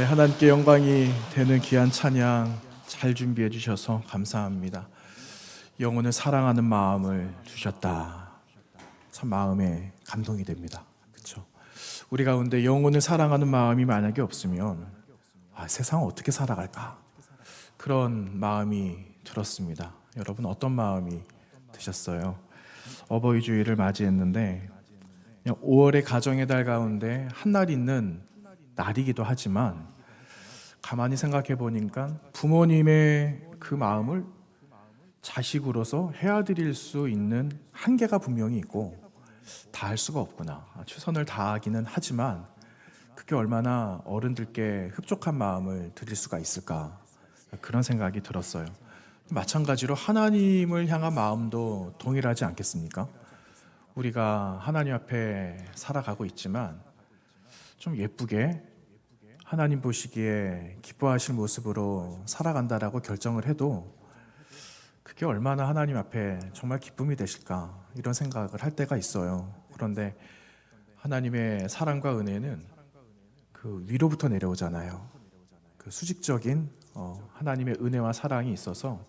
네, 하나님께 영광이 되는 귀한 찬양 잘 준비해 주셔서 감사합니다. 영혼을 사랑하는 마음을 주셨다. 참 마음에 감동이 됩니다. 그렇죠? 우리 가운데 영혼을 사랑하는 마음이 만약에 없으면 세상 어떻게 살아갈까? 그런 마음이 들었습니다. 여러분 어떤 마음이 드셨어요? 어버이 주일을 맞이했는데 5월의 가정의 달 가운데 한 날 있는 날이기도 하지만 가만히 생각해 보니까 부모님의 그 마음을 자식으로서 헤아드릴 수 있는 한계가 분명히 있고 다 할 수가 없구나. 최선을 다하기는 하지만 그게 얼마나 어른들께 흡족한 마음을 드릴 수가 있을까, 그런 생각이 들었어요. 마찬가지로 하나님을 향한 마음도 동일하지 않겠습니까? 우리가 하나님 앞에 살아가고 있지만 좀 예쁘게 하나님 보시기에 기뻐하실 모습으로 살아간다라고 결정을 해도 그게 얼마나 하나님 앞에 정말 기쁨이 되실까, 이런 생각을 할 때가 있어요. 그런데 하나님의 사랑과 은혜는 그 위로부터 내려오잖아요. 그 수직적인 하나님의 은혜와 사랑이 있어서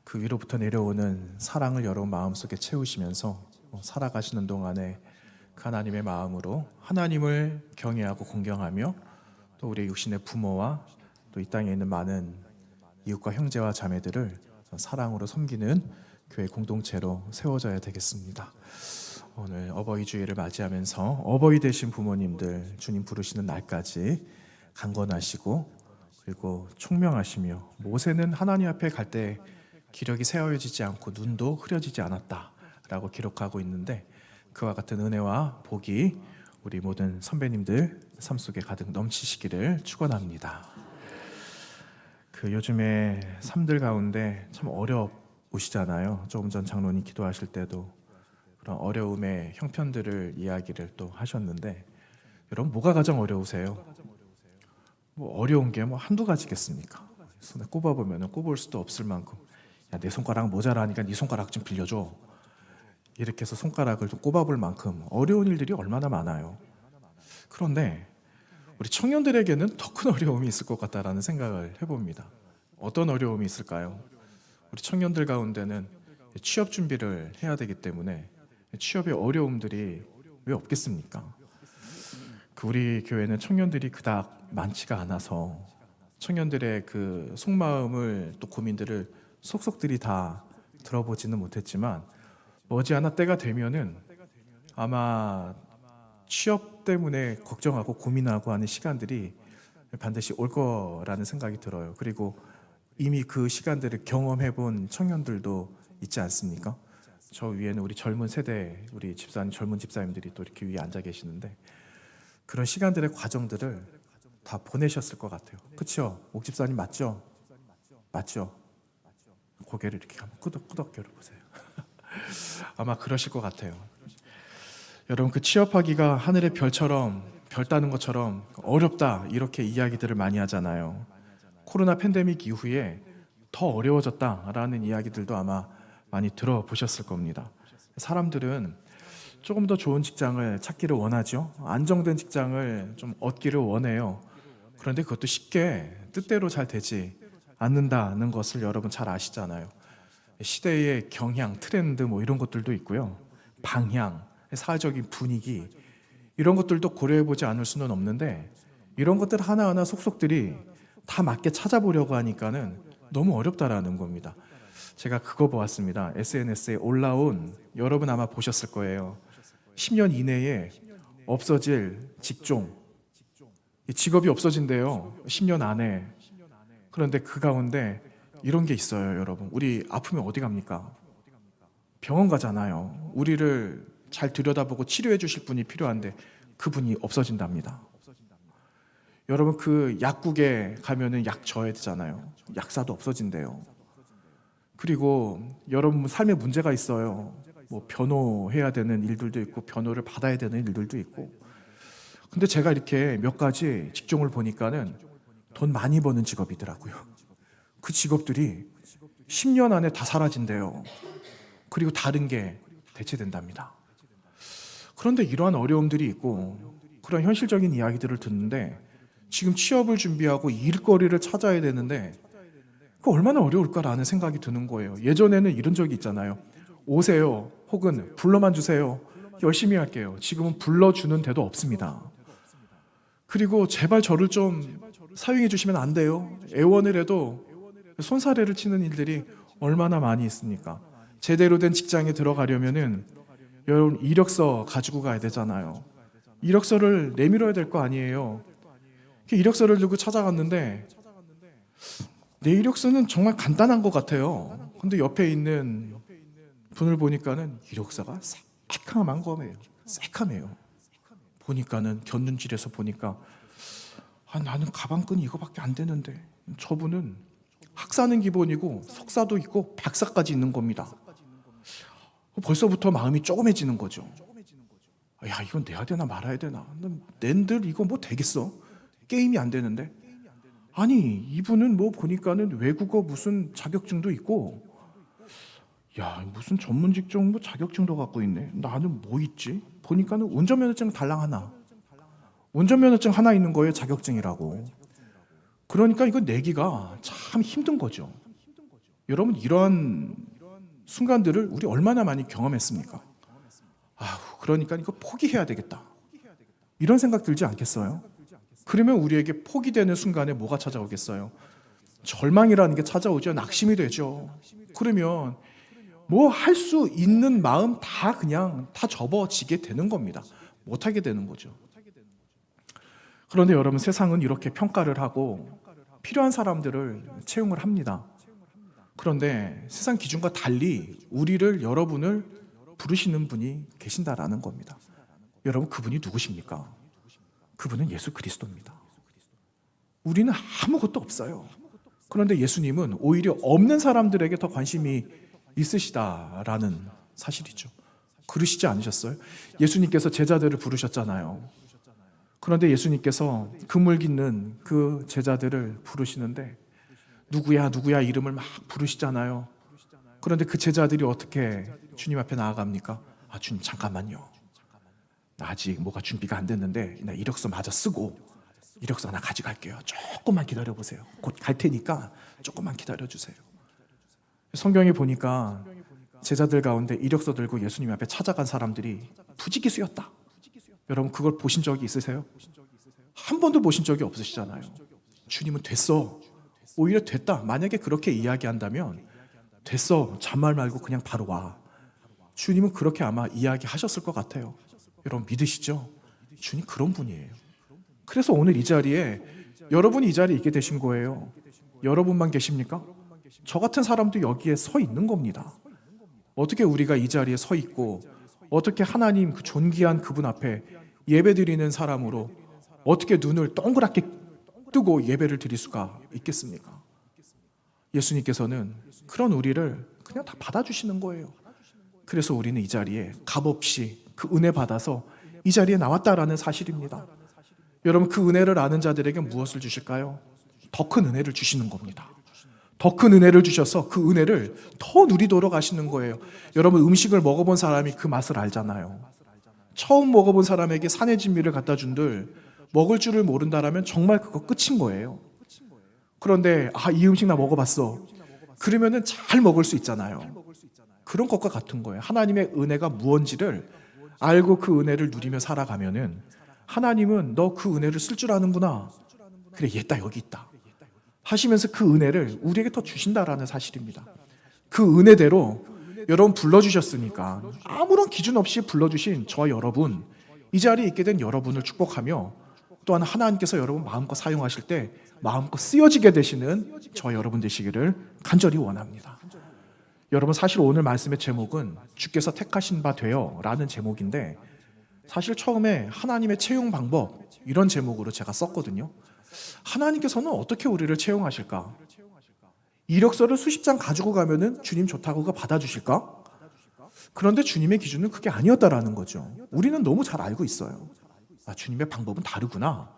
그 위로부터 내려오는 사랑을 여러분 마음속에 채우시면서 살아가시는 동안에 그 하나님의 마음으로 하나님을 경외하고 공경하며 또 우리 육신의 부모와 또 이 땅에 있는 많은 이웃과 형제와 자매들을 사랑으로 섬기는 교회 공동체로 세워져야 되겠습니다. 오늘 어버이 주일을 맞이하면서 어버이 되신 부모님들 주님 부르시는 날까지 강건하시고 그리고 총명하시며 모세는 하나님 앞에 갈 때 기력이 세워지지 않고 눈도 흐려지지 않았다라고 기록하고 있는데 그와 같은 은혜와 복이 우리 모든 선배님들 삶 속에 가득 넘치시기를 축원합니다. 그 요즘에 삶들 가운데 참 어려우시잖아요. 조금 전 장로님 기도하실 때도 그런 어려움의 형편들을 이야기를 또 하셨는데 여러분 뭐가 가장 어려우세요? 뭐 어려운 게 뭐 한두 가지겠습니까? 손에 꼽아보면 꼽을 수도 없을 만큼 내 손가락 모자라니까 네 손가락 좀 빌려줘, 이렇게 해서 손가락을 좀 꼽아볼 만큼 어려운 일들이 얼마나 많아요. 그런데 우리 청년들에게는 더 큰 어려움이 있을 것 같다라는 생각을 해봅니다. 어떤 어려움이 있을까요? 우리 청년들 가운데는 취업 준비를 해야 되기 때문에 취업의 어려움들이 왜 없겠습니까? 그 우리 교회는 청년들이 그닥 많지가 않아서 청년들의 그 속마음을 또 고민들을 속속들이 다 들어보지는 못했지만 머지않아 때가 되면은 아마 취업 때문에 걱정하고 고민하고 하는 시간들이 반드시 올 거라는 생각이 들어요. 그리고 이미 그 시간들을 경험해 본 청년들도 있지 않습니까? 저 위에는 우리 젊은 세대, 우리 집사님, 젊은 집사님들이 또 이렇게 위에 앉아 계시는데 그런 시간들의 과정들을 다 보내셨을 것 같아요. 그렇죠? 옥 집사님 맞죠? 맞죠? 고개를 이렇게 한번 끄덕끄덕 겨뤄보세요. 아마 그러실 것 같아요. 여러분 그 취업하기가 하늘의 별처럼 별 따는 것처럼 어렵다 이렇게 이야기들을 많이 하잖아요. 코로나 팬데믹 이후에 더 어려워졌다라는 이야기들도 아마 많이 들어보셨을 겁니다. 사람들은 조금 더 좋은 직장을 찾기를 원하죠. 안정된 직장을 좀 얻기를 원해요. 그런데 그것도 쉽게 뜻대로 잘 되지 않는다는 것을 여러분 잘 아시잖아요. 시대의 경향, 트렌드 뭐 이런 것들도 있고요. 방향, 사회적인 분위기 이런 것들도 고려해 보지 않을 수는 없는데 이런 것들 하나하나 속속들이 다 맞게 찾아보려고 하니까는 너무 어렵다라는 겁니다. 제가 그거 보았습니다. SNS에 올라온, 여러분 아마 보셨을 거예요. 10년 이내에 없어질 직종, 이 직업이 없어진대요. 10년 안에. 그런데 그 가운데 이런 게 있어요, 여러분. 우리 아프면 어디 갑니까? 병원 가잖아요. 우리를 잘 들여다보고 치료해 주실 분이 필요한데 그분이 없어진답니다. 여러분 그 약국에 가면은 약 줘야 되잖아요. 약사도 없어진대요. 그리고 여러분 삶에 문제가 있어요. 뭐 변호해야 되는 일들도 있고 변호를 받아야 되는 일들도 있고. 근데 제가 이렇게 몇 가지 직종을 보니까는 돈 많이 버는 직업이더라고요. 그 직업들이 10년 안에 다 사라진대요. 그리고 다른 게 대체된답니다. 그런데 이러한 어려움들이 있고 그런 현실적인 이야기들을 듣는데 지금 취업을 준비하고 일거리를 찾아야 되는데 그 얼마나 어려울까라는 생각이 드는 거예요. 예전에는 이런 적이 있잖아요. 오세요. 혹은 불러만 주세요. 열심히 할게요. 지금은 불러주는 데도 없습니다. 그리고 제발 저를 좀 사용해 주시면 안 돼요. 애원을 해도 손사래를 치는 일들이 얼마나 많이 있습니까? 제대로 된 직장에 들어가려면은 여러분 이력서 가지고 가야 되잖아요. 이력서를 내밀어야 될 거 아니에요. 이력서를 들고 찾아갔는데 내 이력서는 정말 간단한 것 같아요. 근데 옆에 있는 분을 보니까는 이력서가 새카만 거예요. 새카매요. 보니까는 견눈질해서 보니까 나는 가방끈이 이거밖에 안 되는데 저분은 학사는 기본이고 석사도 있고 박사까지 있는 겁니다. 벌써부터 마음이 조금해지는 거죠. 야, 이건 내야 되나 말아야 되나? 낸들 이거 뭐 되겠어? 게임이 안 되는데. 아니, 이분은 뭐 보니까는 외국어 무슨 자격증도 있고, 야, 무슨 전문 직종 뭐 자격증도 갖고 있네. 나는 뭐 있지? 보니까는 운전면허증 달랑 하나. 운전면허증 하나 있는 거예요, 자격증이라고. 그러니까 이거 내기가 참 힘든 거죠. 여러분, 이러한 순간들을 우리 얼마나 많이 경험했습니까? 그러니까 이거 포기해야 되겠다. 이런 생각 들지 않겠어요? 그러면 우리에게 포기되는 순간에 뭐가 찾아오겠어요? 절망이라는 게 찾아오죠. 낙심이 되죠. 그러면 뭐 할 수 있는 마음 다 그냥 다 접어지게 되는 겁니다. 못하게 되는 거죠. 그런데 여러분, 세상은 이렇게 평가를 하고 필요한 사람들을 채용을 합니다. 그런데 세상 기준과 달리 우리를, 여러분을 부르시는 분이 계신다라는 겁니다. 여러분, 그분이 누구십니까? 그분은 예수 그리스도입니다. 우리는 아무것도 없어요. 그런데 예수님은 오히려 없는 사람들에게 더 관심이 있으시다라는 사실이죠. 그러시지 않으셨어요? 예수님께서 제자들을 부르셨잖아요. 그런데 예수님께서 그물 깃는 그 제자들을 부르시는데 누구야 누구야 이름을 막 부르시잖아요. 그런데 그 제자들이 어떻게 주님 앞에 나아갑니까? 주님 잠깐만요. 나 아직 뭐가 준비가 안 됐는데 나 이력서 마저 쓰고 이력서 하나 가져갈게요. 조금만 기다려보세요. 곧 갈 테니까 조금만 기다려주세요. 성경에 보니까 제자들 가운데 이력서 들고 예수님 앞에 찾아간 사람들이 부지기수였다. 여러분, 그걸 보신 적이 있으세요? 한 번도 보신 적이 없으시잖아요. 주님은 됐어. 오히려 됐다. 만약에 그렇게 이야기한다면 됐어. 잔말 말고 그냥 바로 와. 주님은 그렇게 아마 이야기하셨을 것 같아요. 여러분 믿으시죠? 주님 그런 분이에요. 그래서 오늘 이 자리에 여러분이 이 자리에 있게 되신 거예요. 여러분만 계십니까? 저 같은 사람도 여기에 서 있는 겁니다. 어떻게 우리가 이 자리에 서 있고 어떻게 하나님 그 존귀한 그분 앞에 예배드리는 사람으로 어떻게 눈을 동그랗게 뜨고 예배를 드릴 수가 있겠습니까? 예수님께서는 그런 우리를 그냥 다 받아주시는 거예요. 그래서 우리는 이 자리에 값없이 그 은혜 받아서 이 자리에 나왔다라는 사실입니다. 여러분, 그 은혜를 아는 자들에게 무엇을 주실까요? 더 큰 은혜를 주시는 겁니다. 더 큰 은혜를 주셔서 그 은혜를 더 누리도록 하시는 거예요. 여러분, 음식을 먹어본 사람이 그 맛을 알잖아요. 처음 먹어본 사람에게 산의 진미를 갖다 준들 먹을 줄을 모른다라면 정말 그거 끝인 거예요. 그런데 이 음식 나 먹어봤어. 그러면은 잘 먹을 수 있잖아요. 그런 것과 같은 거예요. 하나님의 은혜가 무언지를 알고 그 은혜를 누리며 살아가면은 하나님은 너 그 은혜를 쓸 줄 아는구나. 그래, 얘다 여기 있다. 하시면서 그 은혜를 우리에게 더 주신다라는 사실입니다. 그 은혜대로 여러분 불러주셨으니까 아무런 기준 없이 불러주신 저 여러분, 이 자리에 있게 된 여러분을 축복하며 또한 하나님께서 여러분 마음껏 사용하실 때 마음껏 쓰여지게 되시는 저 여러분 되시기를 간절히 원합니다. 여러분, 사실 오늘 말씀의 제목은 주께서 택하신 바 되어 라는 제목인데 사실 처음에 하나님의 채용 방법 이런 제목으로 제가 썼거든요. 하나님께서는 어떻게 우리를 채용하실까? 이력서를 수십 장 가지고 가면은 주님 좋다고 그거 받아주실까? 그런데 주님의 기준은 그게 아니었다라는 거죠. 우리는 너무 잘 알고 있어요. 주님의 방법은 다르구나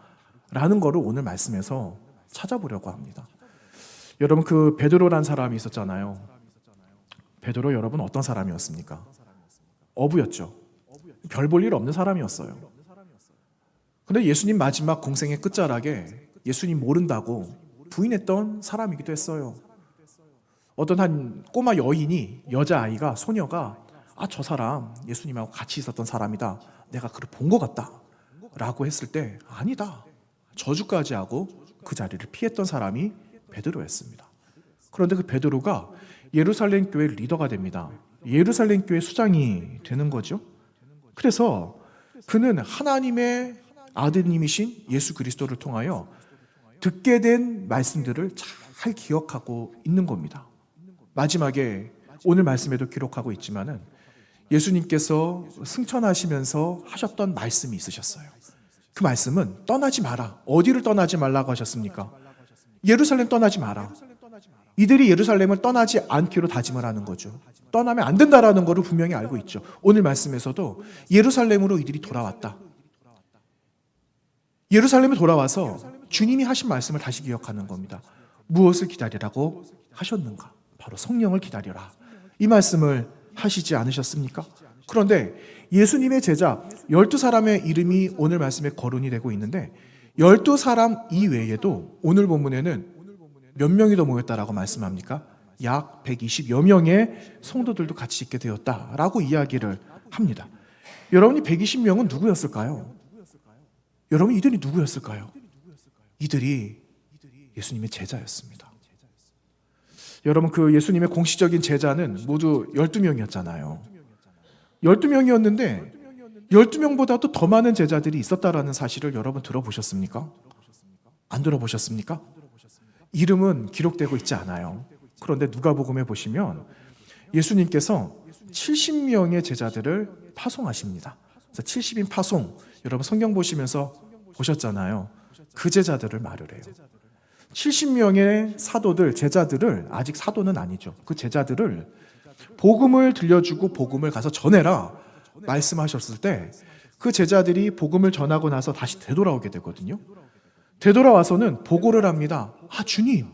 라는 거를 오늘 말씀에서 찾아보려고 합니다. 여러분, 그 베드로라는 사람이 있었잖아요. 베드로 여러분 어떤 사람이었습니까? 어부였죠. 별 볼 일 없는 사람이었어요. 근데 예수님 마지막 공생의 끝자락에 예수님 모른다고 부인했던 사람이기도 했어요. 어떤 한 꼬마 여인이, 여자아이가, 소녀가 저 사람 예수님하고 같이 있었던 사람이다, 내가 그를 본 것 같다 라고 했을 때 아니다, 저주까지 하고 그 자리를 피했던 사람이 베드로였습니다. 그런데 그 베드로가 예루살렘 교회 리더가 됩니다. 예루살렘 교회 수장이 되는 거죠. 그래서 그는 하나님의 아드님이신 예수 그리스도를 통하여 듣게 된 말씀들을 잘 기억하고 있는 겁니다. 마지막에 오늘 말씀에도 기록하고 있지만은 예수님께서 승천하시면서 하셨던 말씀이 있으셨어요. 그 말씀은 떠나지 마라. 어디를 떠나지 말라고 하셨습니까? 예루살렘 떠나지 마라. 이들이 예루살렘을 떠나지 않기로 다짐을 하는 거죠. 떠나면 안 된다라는 것을 분명히 알고 있죠. 오늘 말씀에서도 예루살렘으로 이들이 돌아왔다. 예루살렘에 돌아와서 주님이 하신 말씀을 다시 기억하는 겁니다. 무엇을 기다리라고 하셨는가? 바로 성령을 기다려라. 이 말씀을 하시지 않으셨습니까? 그런데 예수님의 제자 12사람의 이름이 오늘 말씀에 거론이 되고 있는데 12사람 이외에도 오늘 본문에는 몇 명이 더 모였다라고 말씀합니까? 약 120여 명의 성도들도 같이 있게 되었다라고 이야기를 합니다. 여러분이 120명은 누구였을까요? 여러분, 이들이 누구였을까요? 이들이 예수님의 제자였습니다. 여러분, 그 예수님의 공식적인 제자는 모두 12명이었잖아요. 12명이었는데 12명보다도 더 많은 제자들이 있었다라는 사실을 여러분 들어보셨습니까? 안 들어보셨습니까? 이름은 기록되고 있지 않아요. 그런데 누가복음에 보시면 예수님께서 70명의 제자들을 파송하십니다. 그래서 70인 파송, 여러분 성경 보시면서 보셨잖아요. 그 제자들을 말을 해요. 70명의 사도들, 제자들을, 아직 사도는 아니죠. 그 제자들을 복음을 들려주고 복음을 가서 전해라 말씀하셨을 때 그 제자들이 복음을 전하고 나서 다시 되돌아오게 되거든요. 되돌아와서는 보고를 합니다. 주님,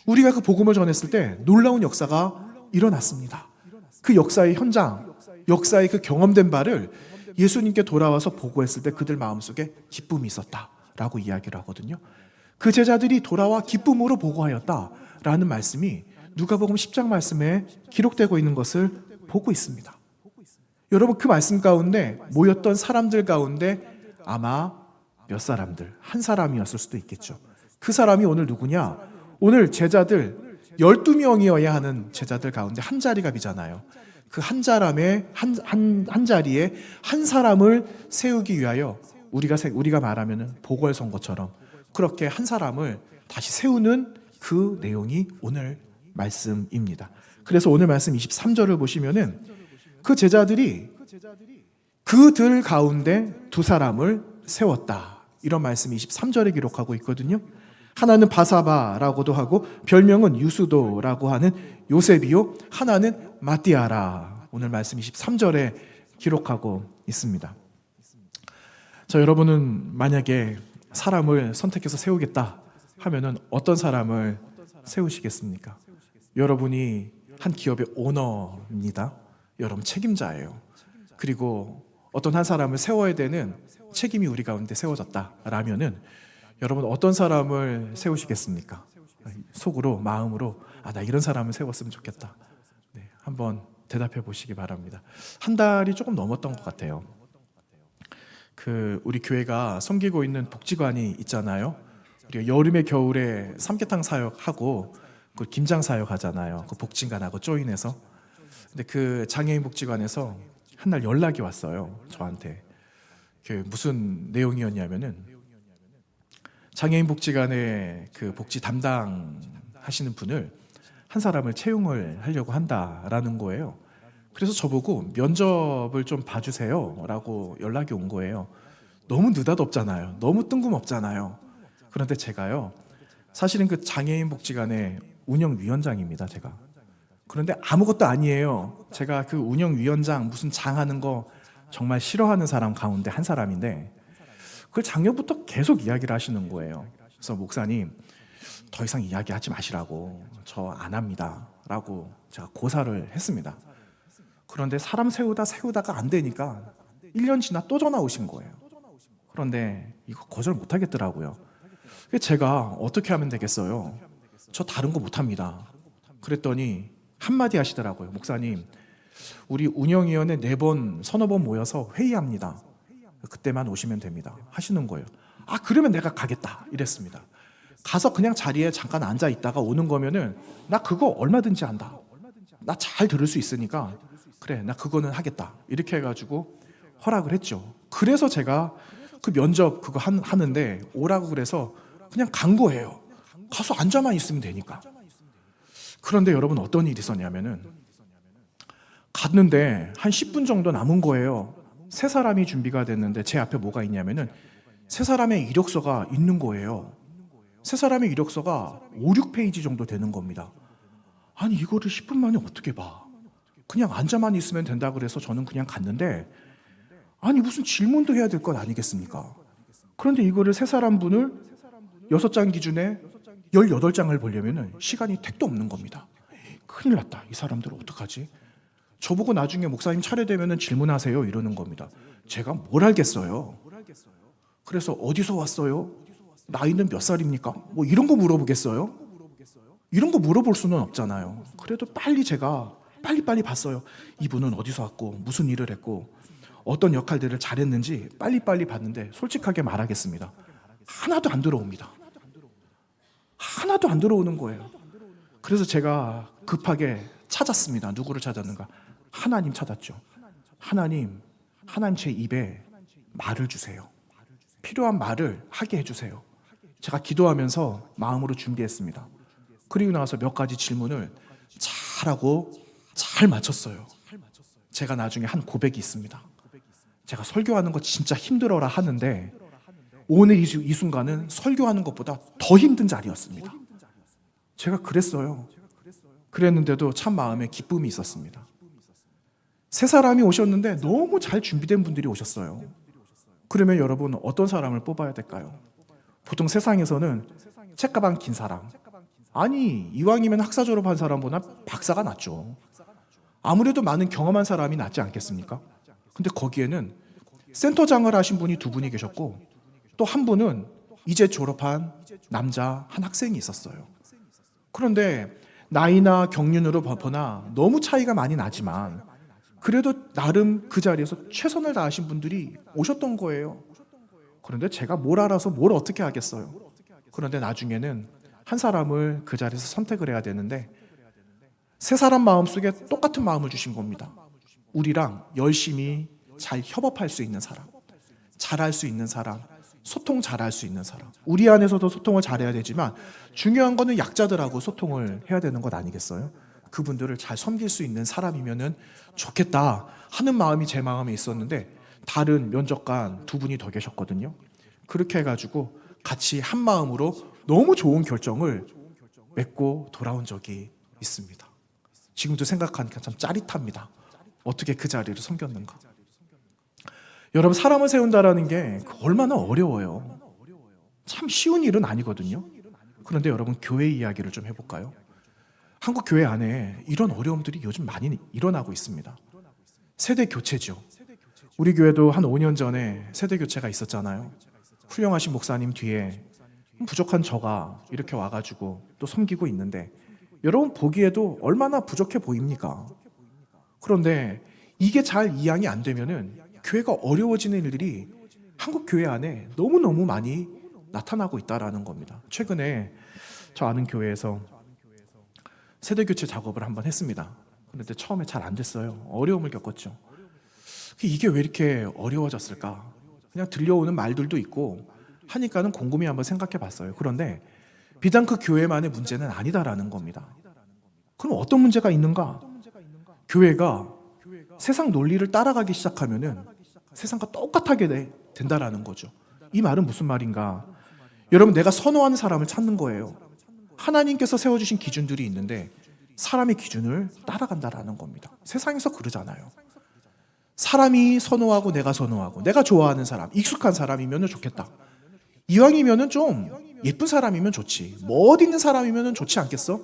우리가 그 복음을 전했을 때 놀라운 역사가 일어났습니다. 그 역사의 현장, 역사의 그 경험된 바를 예수님께 돌아와서 보고했을 때 그들 마음속에 기쁨이 있었다라고 이야기를 하거든요. 그 제자들이 돌아와 기쁨으로 보고하였다라는 말씀이 누가복음 10장 말씀에 기록되고 있는 것을 보고 있습니다. 여러분, 그 말씀 가운데 모였던 사람들 가운데 아마 몇 사람들, 한 사람이었을 수도 있겠죠. 그 사람이 오늘 누구냐? 오늘 제자들 12명이어야 하는 제자들 가운데 한 자리가 비잖아요. 그 한 사람의 한 자리에 한 사람을 세우기 위하여 우리가 말하면은 보궐선거처럼 그렇게 한 사람을 다시 세우는 그 내용이 오늘 말씀입니다. 그래서 오늘 말씀 23절을 보시면은 그 제자들이 그들 가운데 두 사람을 세웠다. 이런 말씀이 23절에 기록하고 있거든요. 하나는 바사바라고도 하고 별명은 유수도라고 하는 요셉이요, 하나는 마띠아라. 오늘 말씀 23절에 기록하고 있습니다. 자, 여러분은 만약에 사람을 선택해서 세우겠다 하면은 어떤 사람을 세우시겠습니까? 여러분이 한 기업의 오너입니다. 여러분 책임자예요. 그리고 어떤 한 사람을 세워야 되는 책임이 우리 가운데 세워졌다라면은 여러분 어떤 사람을 세우시겠습니까? 속으로, 마음으로 나 이런 사람을 세웠으면 좋겠다. 네, 한번 대답해 보시기 바랍니다. 한 달이 조금 넘었던 것 같아요. 우리 교회가 섬기고 있는 복지관이 있잖아요. 우리가 여름에 겨울에 삼계탕 사역하고 그 김장 사역하잖아요. 그 복지관하고 조인해서. 근데 그 장애인 복지관에서 한 날 연락이 왔어요. 저한테. 무슨 내용이었냐면은 장애인 복지관의 그 복지 담당하시는 분을 한 사람을 채용을 하려고 한다라는 거예요. 그래서 저보고 면접을 좀 봐주세요 라고 연락이 온 거예요. 너무 느닷없잖아요. 너무 뜬금없잖아요. 그런데 제가요, 사실은 그 장애인 복지관의 운영위원장입니다. 제가. 그런데 아무것도 아니에요. 제가 그 운영위원장 무슨 장하는 거 정말 싫어하는 사람 가운데 한 사람인데 그걸 작년부터 계속 이야기를 하시는 거예요. 그래서 목사님, 더 이상 이야기하지 마시라고, 저 안 합니다 라고 제가 고사를 했습니다. 그런데 사람 세우다가 안 되니까 1년 지나 또 전화 오신 거예요. 그런데 이거 거절 못 하겠더라고요. 제가 어떻게 하면 되겠어요? 저 다른 거 못합니다. 그랬더니 한마디 하시더라고요. 목사님, 우리 운영위원회 4번, 서너 번 모여서 회의합니다. 그때만 오시면 됩니다. 하시는 거예요. 아, 그러면 내가 가겠다. 이랬습니다. 가서 그냥 자리에 잠깐 앉아 있다가 오는 거면은 나 그거 얼마든지 한다. 나 잘 들을 수 있으니까 그래, 나 그거는 하겠다. 이렇게 해가지고 허락을 했죠. 그래서 제가 그 면접 그거 하는데 오라고 그래서 그냥 간 거예요. 가서 앉아만 있으면 되니까. 그런데 여러분 어떤 일이 있었냐면은 갔는데 한 10분 정도 남은 거예요. 세 사람이 준비가 됐는데 제 앞에 뭐가 있냐면은 세 사람의 이력서가 있는 거예요. 세 사람의 이력서가 5, 6페이지 정도 되는 겁니다. 아니 이거를 10분 만에 어떻게 봐? 그냥 앉아만 있으면 된다 그래서 저는 그냥 갔는데 아니 무슨 질문도 해야 될 것 아니겠습니까? 그런데 이거를 세 사람 분을 6장 기준에 18장을 보려면 시간이 택도 없는 겁니다. 큰일 났다. 이 사람들 어떡하지? 저보고 나중에 목사님 차례되면 질문하세요 이러는 겁니다. 제가 뭘 알겠어요? 그래서 어디서 왔어요? 나이는 몇 살입니까? 뭐 이런 거 물어보겠어요? 이런 거 물어볼 수는 없잖아요. 그래도 제가 빨리 봤어요. 이분은 어디서 왔고 무슨 일을 했고 어떤 역할들을 잘했는지 빨리 봤는데 솔직하게 말하겠습니다. 하나도 안 들어옵니다. 하나도 안 들어오는 거예요. 그래서 제가 급하게 찾았습니다. 누구를 찾았는가? 하나님 찾았죠. 하나님 제 입에 말을 주세요. 필요한 말을 하게 해주세요. 제가 기도하면서 마음으로 준비했습니다. 그리고 나서 몇 가지 질문을 잘하고 잘 맞췄어요. 제가 나중에 한 고백이 있습니다. 제가 설교하는 거 진짜 힘들어라 하는데 오늘 이 순간은 설교하는 것보다 더 힘든 자리였습니다. 제가 그랬는데도 참 마음에 기쁨이 있었습니다. 세 사람이 오셨는데 너무 잘 준비된 분들이 오셨어요. 그러면 여러분 어떤 사람을 뽑아야 될까요? 보통 세상에서는 책가방 긴 사람, 아니 이왕이면 학사 졸업한 사람보다 박사가 낫죠. 아무래도 많은 경험한 사람이 낫지 않겠습니까? 근데 거기에는 센터장을 하신 분이 2분이 계셨고 또 한 분은 이제 졸업한 남자 한 학생이 있었어요. 그런데 나이나 경륜으로 보나 너무 차이가 많이 나지만 그래도 나름 그 자리에서 최선을 다하신 분들이 오셨던 거예요. 그런데 제가 뭘 알아서 뭘 어떻게 하겠어요. 그런데 나중에는 한 사람을 그 자리에서 선택을 해야 되는데 세 사람 마음속에 똑같은 마음을 주신 겁니다. 우리랑 열심히 잘 협업할 수 있는 사람, 잘할 수 있는 사람, 소통 잘할 수 있는 사람. 우리 안에서도 소통을 잘해야 되지만 중요한 거는 약자들하고 소통을 해야 되는 것 아니겠어요? 그분들을 잘 섬길 수 있는 사람이면은 좋겠다 하는 마음이 제 마음에 있었는데 다른 면접관 2분이 더 계셨거든요. 그렇게 해가지고 같이 한 마음으로 너무 좋은 결정을 맺고 돌아온 적이 있습니다. 지금도 생각하니까 참 짜릿합니다. 어떻게 그 자리를 섬겼는가. 여러분 사람을 세운다라는 게 얼마나 어려워요. 참 쉬운 일은 아니거든요. 그런데 여러분 교회 이야기를 좀 해볼까요? 한국 교회 안에 이런 어려움들이 요즘 많이 일어나고 있습니다. 세대 교체죠. 우리 교회도 한 5년 전에 세대 교체가 있었잖아요. 훌륭하신 목사님 뒤에 부족한 저가 이렇게 와가지고 또 섬기고 있는데 여러분 보기에도 얼마나 부족해 보입니까? 그런데 이게 잘 이양이 안 되면은 교회가 어려워지는 일들이 한국 교회 안에 너무너무 많이 나타나고 있다라는 겁니다. 최근에 저 아는 교회에서 세대 교체 작업을 한번 했습니다. 그런데 처음에 잘 안 됐어요. 어려움을 겪었죠. 이게 왜 이렇게 어려워졌을까? 그냥 들려오는 말들도 있고 하니까는 곰곰이 한번 생각해 봤어요. 그런데 비단 그 교회만의 문제는 아니다라는 겁니다. 그럼 어떤 문제가 있는가? 교회가 세상 논리를 따라가기 시작하면은 세상과 똑같게 된다라는 거죠. 이 말은 무슨 말인가? 여러분 내가 선호하는 사람을 찾는 거예요. 하나님께서 세워주신 기준들이 있는데 사람의 기준을 따라간다라는 겁니다. 세상에서 그러잖아요. 사람이 선호하고 내가 좋아하는 사람, 익숙한 사람이면 좋겠다. 이왕이면 좀 예쁜 사람이면 좋지. 멋 있는 사람이면 좋지 않겠어?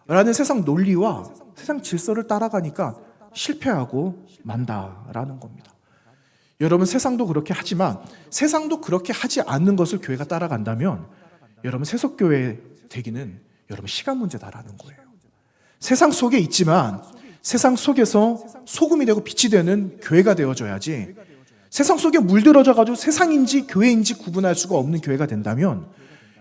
라는 세상 논리와 세상 질서를 따라가니까 실패하고 만다라는 겁니다. 여러분 세상도 그렇게 하지만 세상도 그렇게 하지 않는 것을 교회가 따라간다면 여러분 세속교회 되기는 여러분 시간 문제다라는 거예요. 세상 속에 있지만 세상 속에서 소금이 되고 빛이 되는 교회가 되어줘야지, 세상 속에 물들어져가지고 세상인지 교회인지 구분할 수가 없는 교회가 된다면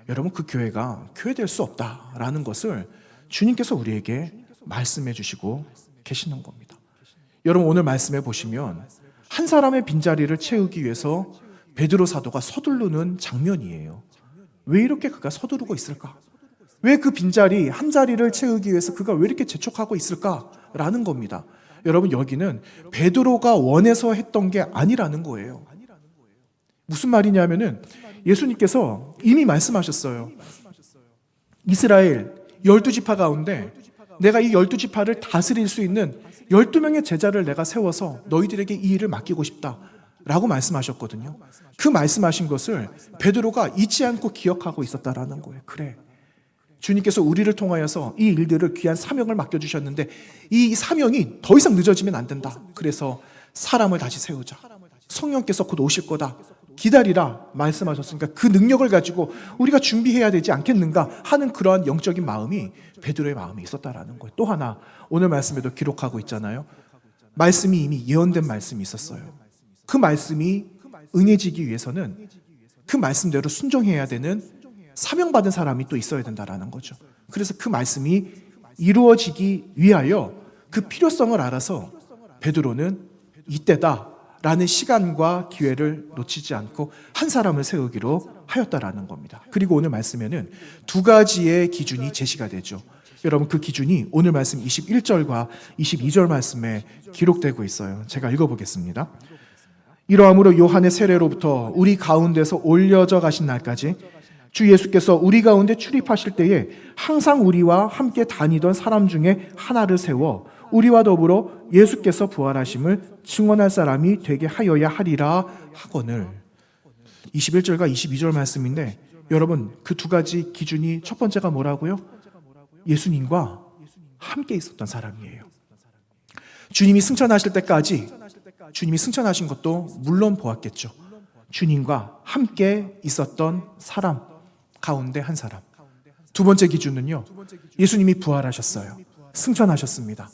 여러분 그 교회가 교회 될 수 없다라는 것을 주님께서 우리에게 말씀해 주시고 계시는 겁니다. 여러분 오늘 말씀해 보시면 한 사람의 빈자리를 채우기 위해서 베드로 사도가 서두르는 장면이에요. 왜 이렇게 그가 서두르고 있을까? 왜 그 빈자리 한 자리를 채우기 위해서 그가 왜 이렇게 재촉하고 있을까라는 겁니다. 여러분 여기는 베드로가 원해서 했던 게 아니라는 거예요. 무슨 말이냐면은 예수님께서 이미 말씀하셨어요. 이스라엘 12지파 가운데 내가 이 12지파를 다스릴 수 있는 12명의 제자를 내가 세워서 너희들에게 이 일을 맡기고 싶다 라고 말씀하셨거든요. 그 말씀하신 것을 베드로가 잊지 않고 기억하고 있었다라는 거예요. 그래, 주님께서 우리를 통하여서 이 일들을 귀한 사명을 맡겨주셨는데 이 사명이 더 이상 늦어지면 안 된다. 그래서 사람을 다시 세우자. 성령께서 곧 오실 거다. 기다리라 말씀하셨으니까 그 능력을 가지고 우리가 준비해야 되지 않겠는가 하는 그러한 영적인 마음이 베드로의 마음에 있었다라는 거예요. 또 하나 오늘 말씀에도 기록하고 있잖아요. 말씀이 이미 예언된 말씀이 있었어요. 그 말씀이 응해지기 위해서는 그 말씀대로 순종해야 되는 사명받은 사람이 또 있어야 된다라는 거죠. 그래서 그 말씀이 이루어지기 위하여 그 필요성을 알아서 베드로는 이때다 라는 시간과 기회를 놓치지 않고 한 사람을 세우기로 하였다라는 겁니다. 그리고 오늘 말씀에는 두 가지의 기준이 제시가 되죠. 여러분 그 기준이 오늘 말씀 21절과 22절 말씀에 기록되고 있어요. 제가 읽어보겠습니다. 이러함으로 요한의 세례로부터 우리 가운데서 올려져 가신 날까지 주 예수께서 우리 가운데 출입하실 때에 항상 우리와 함께 다니던 사람 중에 하나를 세워 우리와 더불어 예수께서 부활하심을 증언할 사람이 되게 하여야 하리라 하거늘. 21절과 22절 말씀인데 여러분 그 두 가지 기준이 첫 번째가 뭐라고요? 예수님과 함께 있었던 사람이에요. 주님이 승천하실 때까지 주님이 승천하신 것도 물론 보았겠죠. 주님과 함께 있었던 사람 가운데 한 사람. 두 번째 기준은요, 예수님이 부활하셨어요. 승천하셨습니다.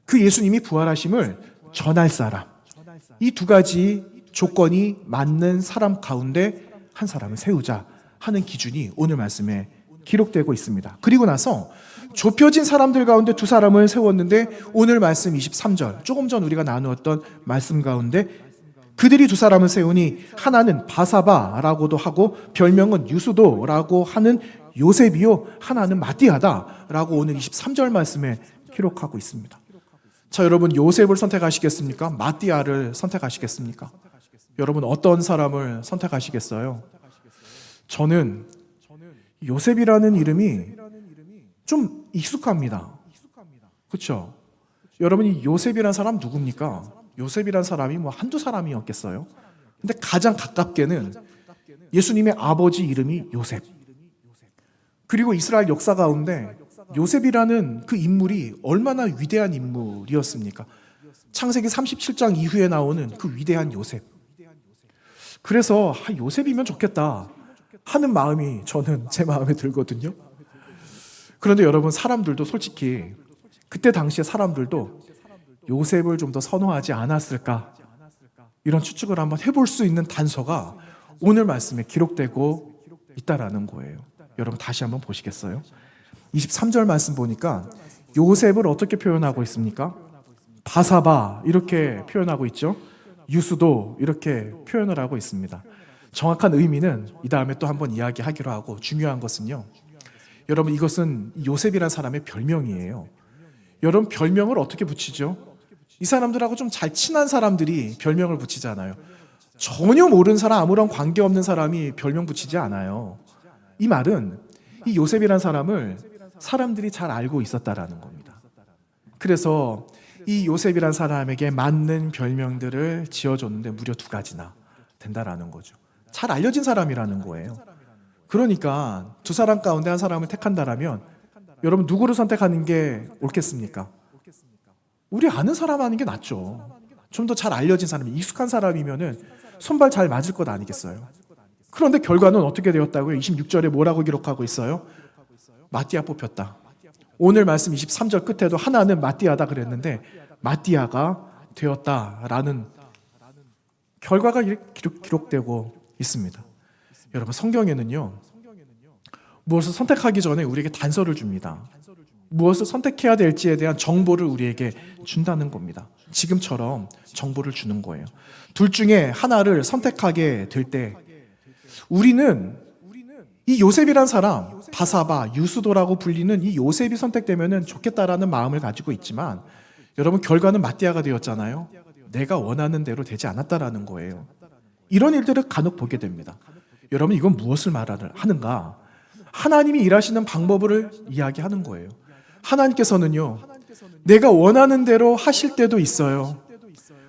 그 예수님이 부활하심을 전할 사람. 이 두 가지 조건이 맞는 사람 가운데 한 사람을 세우자 하는 기준이 오늘 말씀에 기록되고 있습니다. 그리고 나서 좁혀진 사람들 가운데 두 사람을 세웠는데 오늘 말씀 23절, 조금 전 우리가 나누었던 말씀 가운데 그들이 두 사람을 세우니 하나는 바사바라고도 하고 별명은 유수도라고 하는 요셉이요, 하나는 마띠아다라고 오늘 23절 말씀에 기록하고 있습니다. 자, 여러분 요셉을 선택하시겠습니까? 마띠아를 선택하시겠습니까? 여러분 어떤 사람을 선택하시겠어요? 저는 요셉이라는 이름이 좀 익숙합니다. 그렇죠? 여러분이 요셉이라는 사람 누굽니까? 요셉이라는 사람이 뭐 한두 사람이었겠어요? 근데 가장 가깝게는 예수님의 아버지 이름이 요셉. 그리고 이스라엘 역사 가운데 요셉이라는 그 인물이 얼마나 위대한 인물이었습니까? 창세기 37장 이후에 나오는 그 위대한 요셉. 그래서 요셉이면 좋겠다 하는 마음이 저는 제 마음에 들거든요. 그런데 여러분 사람들도 솔직히 그때 당시에 사람들도 요셉을 좀 더 선호하지 않았을까, 이런 추측을 한번 해볼 수 있는 단서가 오늘 말씀에 기록되고 있다라는 거예요. 여러분 다시 한번 보시겠어요? 23절 말씀 보니까 요셉을 어떻게 표현하고 있습니까? 바사바 이렇게 표현하고 있죠. 유수도 이렇게 표현을 하고 있습니다. 정확한 의미는 이 다음에 또 한번 이야기하기로 하고, 중요한 것은요, 여러분 이것은 요셉이라는 사람의 별명이에요. 여러분 별명을 어떻게 붙이죠? 이 사람들하고 좀 잘 친한 사람들이 별명을 붙이잖아요. 전혀 모르는 사람, 아무런 관계없는 사람이 별명 붙이지 않아요. 이 말은 이 요셉이라는 사람을 사람들이 잘 알고 있었다라는 겁니다. 그래서 이 요셉이라는 사람에게 맞는 별명들을 지어줬는데 무려 두 가지나 된다라는 거죠. 잘 알려진 사람이라는 거예요. 그러니까 두 사람 가운데 한 사람을 택한다라면 여러분 누구를 선택하는 게 옳겠습니까? 우리 아는 사람 하는 게 낫죠. 좀 더 잘 알려진 사람, 익숙한 사람이면은 손발 잘 맞을 것 아니겠어요? 그런데 결과는 어떻게 되었다고요? 26절에 뭐라고 기록하고 있어요? 마띠아 뽑혔다. 오늘 말씀 23절 끝에도 하나는 마띠아다 그랬는데 마띠아가 되었다라는 결과가 이렇게 기록되고 있습니다. 여러분, 성경에는요, 무엇을 선택하기 전에 우리에게 단서를 줍니다. 무엇을 선택해야 될지에 대한 정보를 우리에게 준다는 겁니다. 지금처럼 정보를 주는 거예요. 둘 중에 하나를 선택하게 될 때 우리는 이 요셉이란 사람, 바사바, 유수도라고 불리는 이 요셉이 선택되면 좋겠다라는 마음을 가지고 있지만 여러분, 결과는 마띠아가 되었잖아요. 내가 원하는 대로 되지 않았다라는 거예요. 이런 일들을 간혹 보게 됩니다. 여러분, 이건 무엇을 말하는가? 하나님이 일하시는 방법을 이야기하는 거예요. 하나님께서는요, 내가 원하는 대로 하실 때도 있어요.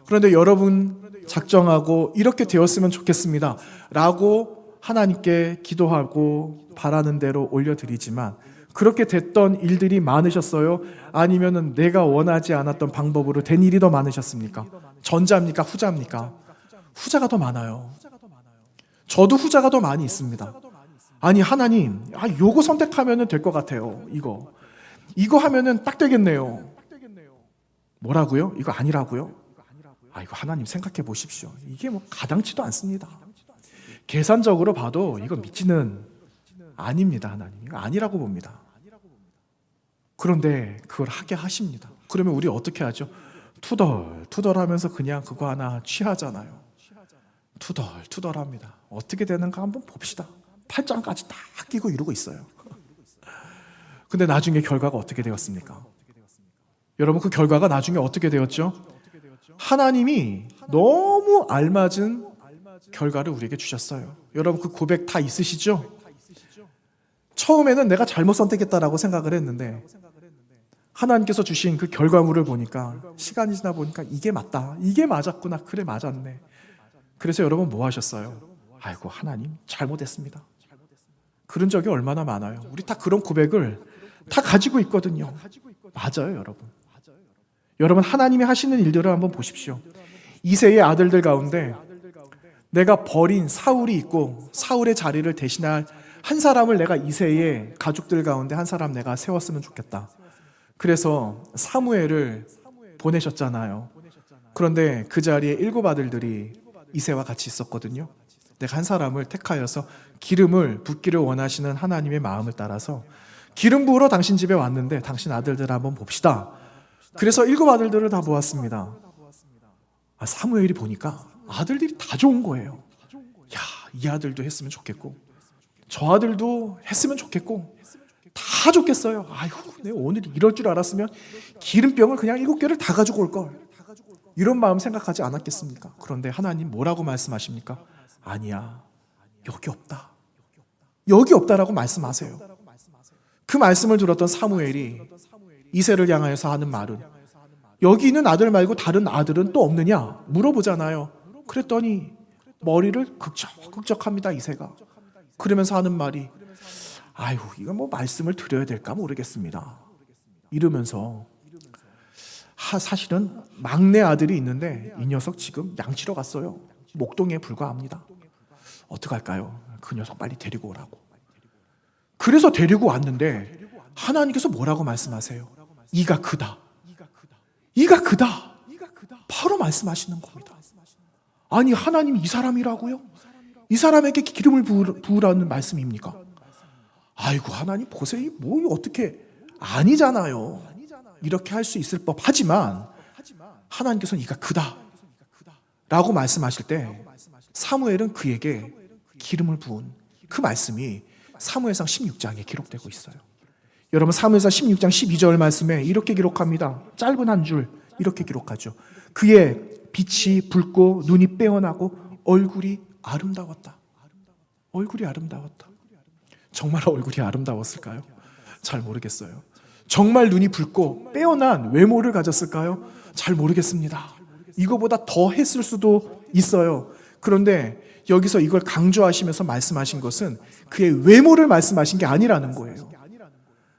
그런데 여러분 작정하고 이렇게 되었으면 좋겠습니다 라고 하나님께 기도하고 바라는 대로 올려드리지만 그렇게 됐던 일들이 많으셨어요? 아니면 내가 원하지 않았던 방법으로 된 일이 더 많으셨습니까? 전자입니까? 후자입니까? 후자가 더 많아요. 저도 후자가 더 많이 있습니다. 아니, 하나님, 요거 선택하면 될 것 같아요. 이거 하면은 딱 되겠네요. 뭐라고요? 이거 아니라고요? 이거 하나님 생각해 보십시오. 이게 뭐 가당치도 않습니다. 계산적으로 봐도 이거 믿지는 아닙니다. 하나님, 이거 아니라고 봅니다. 그런데 그걸 하게 하십니다. 그러면 우리 어떻게 하죠? 투덜하면서 그냥 그거 하나 취하잖아요. 투덜합니다. 어떻게 되는가 한번 봅시다. 팔짱까지 딱 끼고 이러고 있어요. 근데 나중에 결과가 어떻게 되었습니까? 여러분, 그 결과가 나중에 어떻게 되었죠? 하나님이 너무 알맞은 결과를 우리에게 주셨어요. 여러분, 그 고백 다 있으시죠? 처음에는 내가 잘못 선택했다라고 생각을 했는데 하나님께서 주신 그 결과물을 보니까 시간이 지나 보니까 이게 맞다. 이게 맞았구나. 그래, 맞았네. 그래서 여러분 뭐 하셨어요? 아이고, 하나님 잘못했습니다. 그런 적이 얼마나 많아요. 우리 다 그런 고백을 다 가지고 있거든요. 맞아요, 여러분. 여러분, 하나님이 하시는 일들을 한번 보십시오. 이새의 아들들 가운데 내가 버린 사울이 있고 사울의 자리를 대신할 한 사람을 내가 이새의 가족들 가운데 한 사람 내가 세웠으면 좋겠다. 그래서 사무엘을 보내셨잖아요. 그런데 그 자리에 7 아들들이 이새와 같이 있었거든요. 내가 한 사람을 택하여서 기름을 붓기를 원하시는 하나님의 마음을 따라서 기름 부으러 당신 집에 왔는데 당신 아들들 한번 봅시다. 그래서 7 아들들을 다 모았습니다. 사무엘이 보니까 아들들이 다 좋은 거예요. 야, 이 아들도 했으면 좋겠고 저 아들도 했으면 좋겠고 다 좋겠어요. 아이고, 내가 오늘 이럴 줄 알았으면 기름병을 그냥 7개를 다 가지고 올 걸. 이런 마음 생각하지 않았겠습니까? 그런데 하나님 뭐라고 말씀하십니까? 아니야, 여기 없다. 여기 없다라고 말씀하세요. 그 말씀을 들었던 사무엘이 이새를 향하여서 하는 말은 여기 있는 아들 말고 다른 아들은 또 없느냐 물어보잖아요. 그랬더니 머리를 극적합니다, 이새가. 그러면서 하는 말이 아이고, 이거 뭐 말씀을 드려야 될까 모르겠습니다. 이러면서 사실은 막내 아들이 있는데 이 녀석 지금 양치러 갔어요. 목동에 불과합니다. 어떡할까요? 그 녀석 빨리 데리고 오라고. 그래서 데리고 왔는데 하나님께서 뭐라고 말씀하세요? 이가 크다. 이가 크다. 바로 말씀하시는 겁니다. 아니, 하나님이 이 사람이라고요? 이 사람에게 기름을 부으라는 말씀입니까? 아이고, 하나님 보세요. 뭐 어떻게 아니잖아요. 이렇게 할 수 있을 법. 하지만 하나님께서는 이가 크다 라고 말씀하실 때 사무엘은 그에게 기름을 부은 그 말씀이 사무엘상 16장에 기록되고 있어요. 여러분, 사무엘상 16장 12절 말씀에 이렇게 기록합니다. 짧은 한 줄 이렇게 기록하죠. 그의 빛이 붉고 눈이 빼어나고 얼굴이 아름다웠다. 얼굴이 아름다웠다. 정말 얼굴이 아름다웠을까요? 잘 모르겠어요. 정말 눈이 붉고 빼어난 외모를 가졌을까요? 잘 모르겠습니다. 이거보다 더 했을 수도 있어요. 그런데 여기서 이걸 강조하시면서 말씀하신 것은 그의 외모를 말씀하신 게 아니라는 거예요.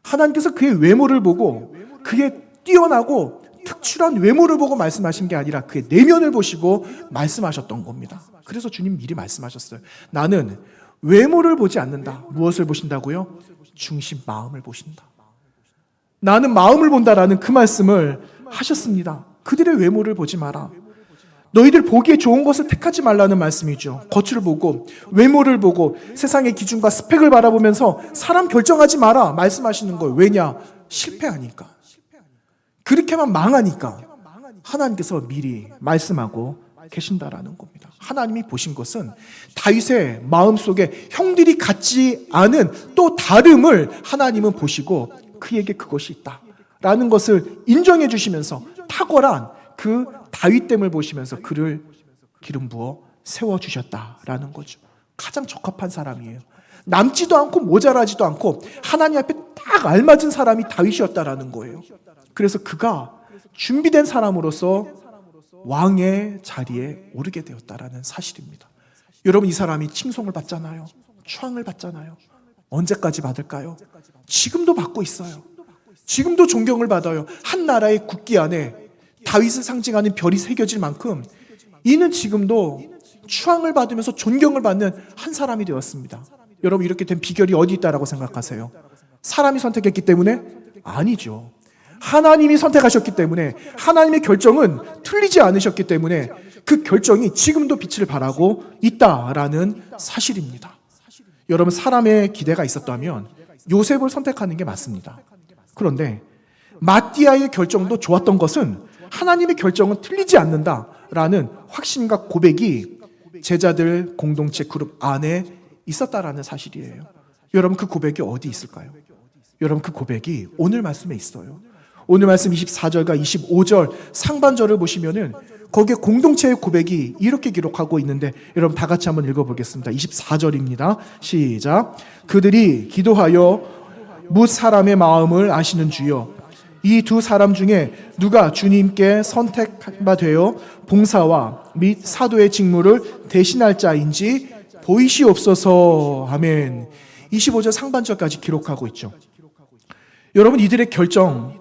하나님께서 그의 외모를 보고 그의 뛰어나고 특출한 외모를 보고 말씀하신 게 아니라 그의 내면을 보시고 말씀하셨던 겁니다. 그래서 주님 미리 말씀하셨어요. 나는 외모를 보지 않는다. 무엇을 보신다고요? 중심 마음을 보신다. 나는 마음을 본다라는 그 말씀을 하셨습니다. 그들의 외모를 보지 마라. 너희들 보기에 좋은 것을 택하지 말라는 말씀이죠. 겉을 보고 외모를 보고 세상의 기준과 스펙을 바라보면서 사람 결정하지 마라 말씀하시는 거예요. 왜냐? 실패하니까. 그렇게만 망하니까 하나님께서 미리 말씀하고 계신다라는 겁니다. 하나님이 보신 것은 다윗의 마음속에 형들이 갖지 않은 또 다름을 하나님은 보시고 그에게 그것이 있다라는 것을 인정해 주시면서 탁월한 그 다윗됨을 보시면서 그를 기름 부어 세워주셨다라는 거죠. 가장 적합한 사람이에요. 남지도 않고 모자라지도 않고 하나님 앞에 딱 알맞은 사람이 다윗이었다라는 거예요. 그래서 그가 준비된 사람으로서 왕의 자리에 오르게 되었다라는 사실입니다. 여러분, 이 사람이 칭송을 받잖아요. 추앙을 받잖아요. 언제까지 받을까요? 지금도 받고 있어요. 지금도 존경을 받아요. 한 나라의 국기 안에 다윗을 상징하는 별이 새겨질 만큼 이는 지금도 추앙을 받으면서 존경을 받는 한 사람이 되었습니다. 여러분, 이렇게 된 비결이 어디 있다라고 생각하세요? 사람이 선택했기 때문에? 아니죠. 하나님이 선택하셨기 때문에, 하나님의 결정은 틀리지 않으셨기 때문에 그 결정이 지금도 빛을 발하고 있다라는 사실입니다. 여러분, 사람의 기대가 있었다면 요셉을 선택하는 게 맞습니다. 그런데 마띠아의 결정도 좋았던 것은 하나님의 결정은 틀리지 않는다라는 확신과 고백이 제자들 공동체 그룹 안에 있었다라는 사실이에요. 여러분, 그 고백이 어디 있을까요? 여러분, 그 고백이 오늘 말씀에 있어요. 오늘 말씀 24절과 25절 상반절을 보시면은 거기에 공동체의 고백이 이렇게 기록하고 있는데, 여러분 다 같이 한번 읽어보겠습니다. 24절입니다. 시작. 그들이 기도하여 뭇 사람의 마음을 아시는 주여, 이 두 사람 중에 누가 주님께 선택바 되어 봉사와 및 사도의 직무를 대신할 자인지 보이시옵소서. 아멘. 25절 상반절까지 기록하고 있죠. 여러분, 이들의 결정,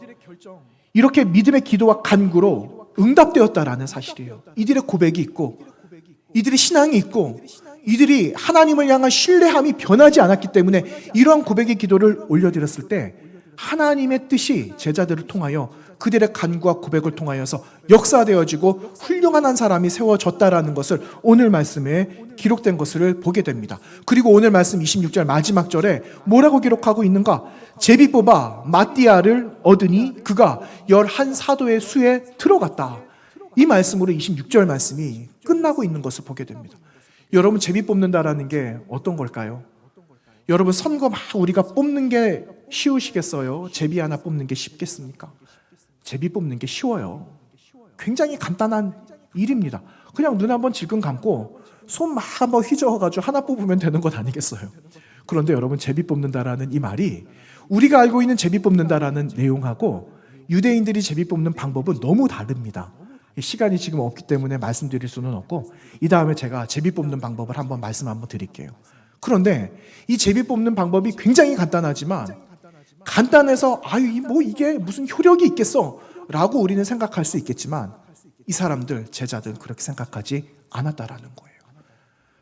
이렇게 믿음의 기도와 간구로 응답되었다라는 사실이에요. 이들의 고백이 있고, 이들의 신앙이 있고, 이들이 하나님을 향한 신뢰함이 변하지 않았기 때문에 이러한 고백의 기도를 올려드렸을 때 하나님의 뜻이 제자들을 통하여 그들의 간구와 고백을 통하여서 역사되어지고 훌륭한 한 사람이 세워졌다라는 것을 오늘 말씀에 기록된 것을 보게 됩니다. 그리고 오늘 말씀 26절 마지막 절에 뭐라고 기록하고 있는가? 제비 뽑아 마띠아를 얻으니 그가 11사도의 수에 들어갔다. 이 말씀으로 26절 말씀이 끝나고 있는 것을 보게 됩니다. 여러분, 제비 뽑는다라는 게 어떤 걸까요? 여러분, 선거 막 우리가 뽑는 게 쉬우시겠어요? 제비 하나 뽑는 게 쉽겠습니까? 제비 뽑는 게 쉬워요. 굉장히 간단한 일입니다. 그냥 눈 한번 질끈 감고 손 막 한번 휘저어가지고 하나 뽑으면 되는 것 아니겠어요? 그런데 여러분, 제비 뽑는다라는 이 말이 우리가 알고 있는 제비 뽑는다라는 내용하고 유대인들이 제비 뽑는 방법은 너무 다릅니다. 시간이 지금 없기 때문에 말씀드릴 수는 없고, 이 다음에 제가 제비 뽑는 방법을 말씀 한번 드릴게요. 그런데 이 제비 뽑는 방법이 굉장히 간단하지만, 간단해서 이게 무슨 효력이 있겠어 라고 우리는 생각할 수 있겠지만, 이 사람들, 제자들은 그렇게 생각하지 않았다라는 거예요.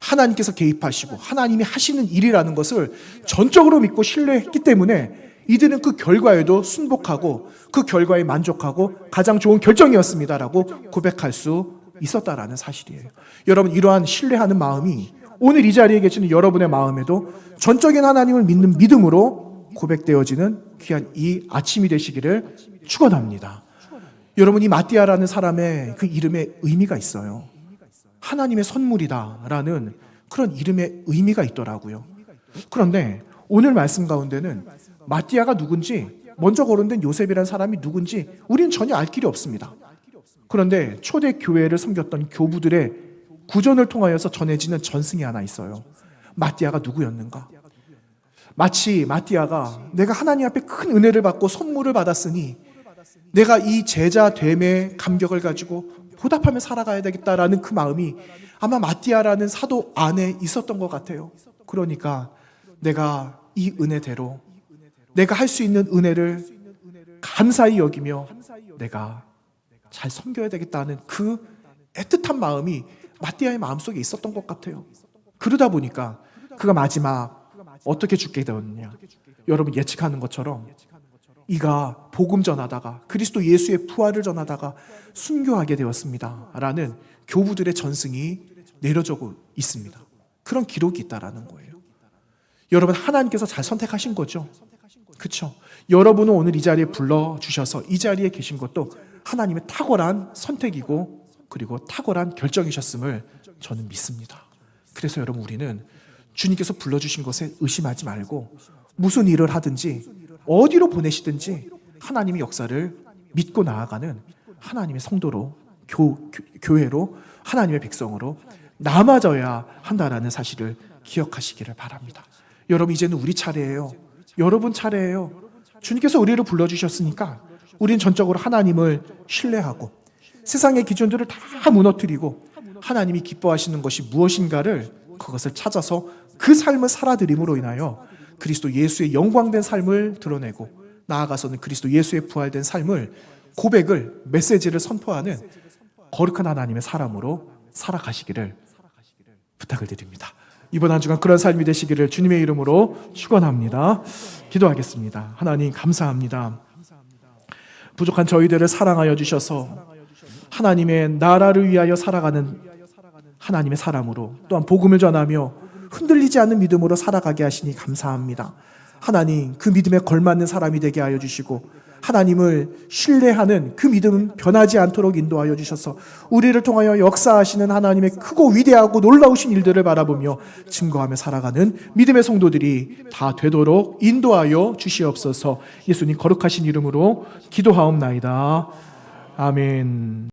하나님께서 개입하시고 하나님이 하시는 일이라는 것을 전적으로 믿고 신뢰했기 때문에 이들은 그 결과에도 순복하고 그 결과에 만족하고 가장 좋은 결정이었습니다라고 고백할 수 있었다라는 사실이에요. 여러분, 이러한 신뢰하는 마음이 오늘 이 자리에 계시는 여러분의 마음에도 전적인 하나님을 믿는 믿음으로 고백되어지는 귀한 이 아침이 되시기를 축원합니다. 여러분, 이 마띠아라는 사람의 그 이름에 의미가 있어요. 하나님의 선물이다라는 그런 이름의 의미가 있더라고요. 그런데 오늘 말씀 가운데는 마띠아가 누군지, 먼저 거론된 요셉이라는 사람이 누군지 우리는 전혀 알 길이 없습니다. 그런데 초대 교회를 섬겼던 교부들의 구전을 통하여서 전해지는 전승이 하나 있어요. 마띠아가 누구였는가? 마치 마띠아가 내가 하나님 앞에 큰 은혜를 받고 선물을 받았으니 내가 이 제자됨의 감격을 가지고 보답하며 살아가야 되겠다라는 그 마음이 아마 마띠아라는 사도 안에 있었던 것 같아요. 그러니까 내가 이 은혜대로 내가 할 수 있는 은혜를 감사히 여기며 내가 잘 섬겨야 되겠다는 그 애틋한 마음이 마띠아의 마음속에 있었던 것 같아요. 그러다 보니까 그가 마지막 어떻게 죽게 되었느냐. 여러분 예측하는 것처럼 이가 복음 전하다가 그리스도 예수의 부활을 전하다가 순교하게 되었습니다 라는 교부들의 전승이 내려지고 있습니다. 그런 기록이 있다라는 거예요. 여러분 하나님께서 잘 선택하신 거죠. 그렇죠? 여러분은 오늘 이 자리에 불러주셔서 이 자리에 계신 것도 하나님의 탁월한 선택이고 그리고 탁월한 결정이셨음을 저는 믿습니다. 그래서 여러분 우리는 주님께서 불러주신 것에 의심하지 말고 무슨 일을 하든지 어디로 보내시든지 하나님의 역사를 믿고 나아가는 하나님의 성도로 교회로 하나님의 백성으로 남아져야 한다라는 사실을 기억하시기를 바랍니다. 여러분 이제는 우리 차례예요. 여러분 차례예요. 주님께서 우리를 불러주셨으니까 우리는 전적으로 하나님을 신뢰하고 세상의 기준들을 다 무너뜨리고 하나님이 기뻐하시는 것이 무엇인가를 그것을 찾아서 그 삶을 살아드림으로 인하여 그리스도 예수의 영광된 삶을 드러내고 나아가서는 그리스도 예수의 부활된 삶을 고백을 메시지를 선포하는 거룩한 하나님의 사람으로 살아가시기를 부탁을 드립니다. 이번 한 주간 그런 삶이 되시기를 주님의 이름으로 축원합니다. 기도하겠습니다. 하나님 감사합니다. 부족한 저희들을 사랑하여 주셔서 하나님의 나라를 위하여 살아가는 하나님의 사람으로 또한 복음을 전하며 흔들리지 않는 믿음으로 살아가게 하시니 감사합니다. 하나님 그 믿음에 걸맞는 사람이 되게 하여 주시고 하나님을 신뢰하는 그 믿음은 변하지 않도록 인도하여 주셔서 우리를 통하여 역사하시는 하나님의 크고 위대하고 놀라우신 일들을 바라보며 증거하며 살아가는 믿음의 성도들이 다 되도록 인도하여 주시옵소서. 예수님 거룩하신 이름으로 기도하옵나이다. 아멘.